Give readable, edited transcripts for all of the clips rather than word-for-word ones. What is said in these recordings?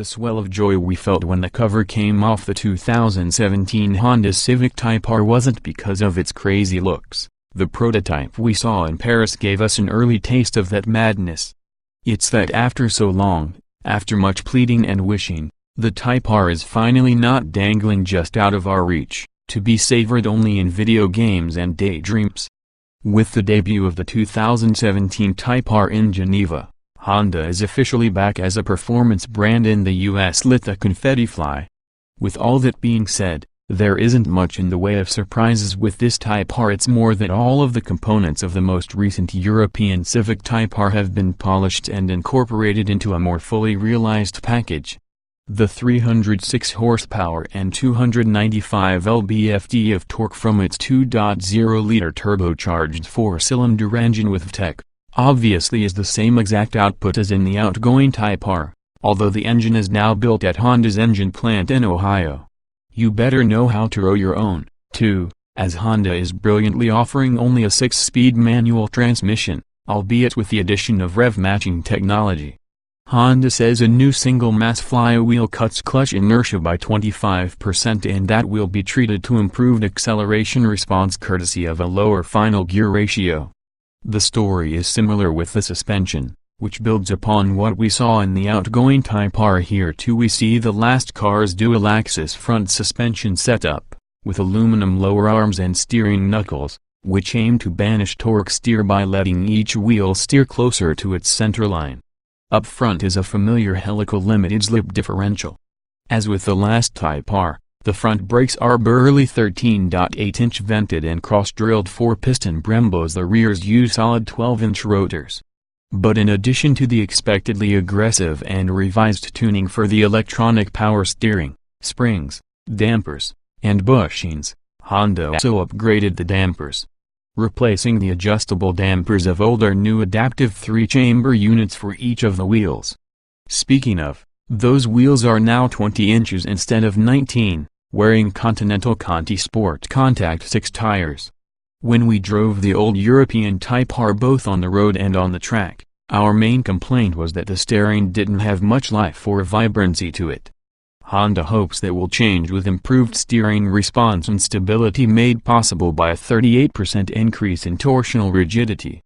The swell of joy we felt when the cover came off the 2017 Honda Civic Type R wasn't because of its crazy looks. The prototype we saw in Paris gave us an early taste of that madness. It's that after so long, after much pleading and wishing, the Type R is finally not dangling just out of our reach, to be savored only in video games and daydreams. With the debut of the 2017 Type R in Geneva, Honda is officially back as a performance brand in the US. Let the confetti fly. With all that being said, there isn't much in the way of surprises with this Type R. It's more that all of the components of the most recent European Civic Type R have been polished and incorporated into a more fully realized package. The 306 horsepower and 295 lb-ft of torque from its 2.0-liter turbocharged four-cylinder engine with VIN Check obviously is the same exact output as in the outgoing Type R, although the engine is now built at Honda's engine plant in Ohio. You better know how to row your own, too, as Honda is brilliantly offering only a 6-speed manual transmission, albeit with the addition of rev-matching technology. Honda says a new single-mass flywheel cuts clutch inertia by 25% and that will be treated to improved acceleration response courtesy of a lower final gear ratio. The story is similar with the suspension, which builds upon what we saw in the outgoing Type R. Here too we see the last car's dual-axis front suspension setup, with aluminum lower arms and steering knuckles, which aim to banish torque steer by letting each wheel steer closer to its center line. Up front is a familiar helical limited slip differential. As with the last Type R, the front brakes are burly 13.8-inch vented and cross-drilled 4-piston Brembos. The rears use solid 12-inch rotors. But in addition to the expectedly aggressive and revised tuning for the electronic power steering, springs, dampers, and bushings, Honda also upgraded the dampers, replacing the adjustable dampers of older new adaptive 3-chamber units for each of the wheels. Speaking of, those wheels are now 20 inches instead of 19, wearing Continental Conti Sport Contact 6 tires. When we drove the old European Type R both on the road and on the track, our main complaint was that the steering didn't have much life or vibrancy to it. Honda hopes that will change with improved steering response and stability made possible by a 38% increase in torsional rigidity.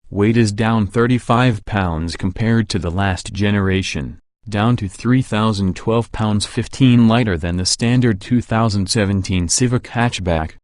Weight is down 35 pounds compared to the last generation, down to 3,012 pounds, 15 lighter than the standard 2017 Civic hatchback.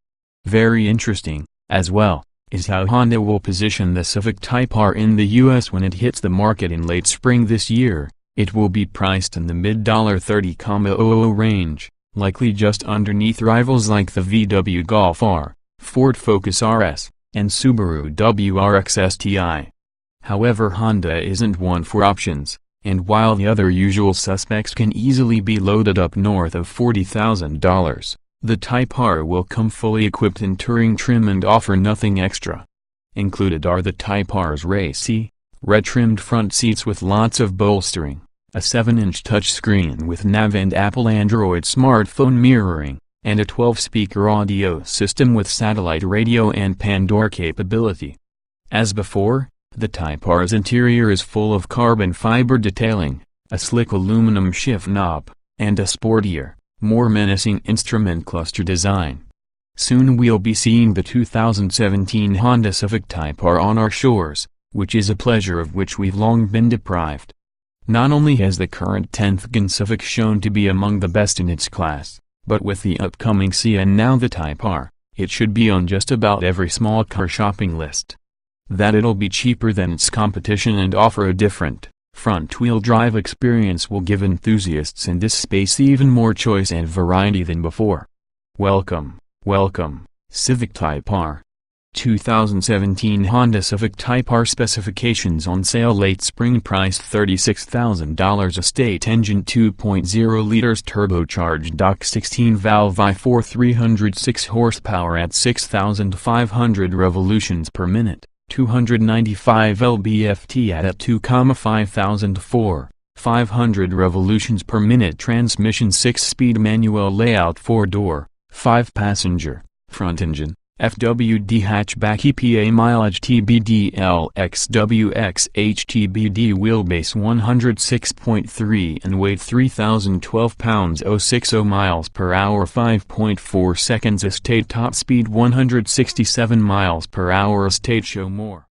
Very interesting, as well, is how Honda will position the Civic Type R in the US when it hits the market in late spring this year. It will be priced in the mid-$30,000 range, likely just underneath rivals like the VW Golf R, Ford Focus RS, and Subaru WRX STI. However, Honda isn't one for options, and while the other usual suspects can easily be loaded up north of $40,000, the Type R will come fully equipped in touring trim and offer nothing extra. Included are the Type R's racy, red-trimmed front seats with lots of bolstering, a 7-inch touchscreen with nav and Apple Android smartphone mirroring, and a 12-speaker audio system with satellite radio and Pandora capability. As before, the Type R's interior is full of carbon fiber detailing, a slick aluminum shift knob, and a sportier, more menacing instrument cluster design. Soon we'll be seeing the 2017 Honda Civic Type R on our shores, which is a pleasure of which we've long been deprived. Not only has the current 10th-gen Civic shown to be among the best in its class, but with the upcoming C and now the Type R, it should be on just about every small car shopping list. That it'll be cheaper than its competition and offer a different, front-wheel drive experience will give enthusiasts in this space even more choice and variety than before. Welcome, Civic Type R. 2017 Honda Civic Type R specifications on sale late spring, priced $36,000, estate engine 2.0 liters turbocharged DOC 16 valve i4 306 horsepower at 6,500 revolutions per minute, 295 lb-ft at 2,504, 500 revolutions per minute transmission, 6-speed manual layout, 4-door, 5-passenger, front engine, FWD hatchback EPA mileage TBD LXWX HTBD wheelbase 106.3 and weight 3,012 pounds 060 miles per hour 5.4 seconds estate top speed 167 miles per hour estate show more.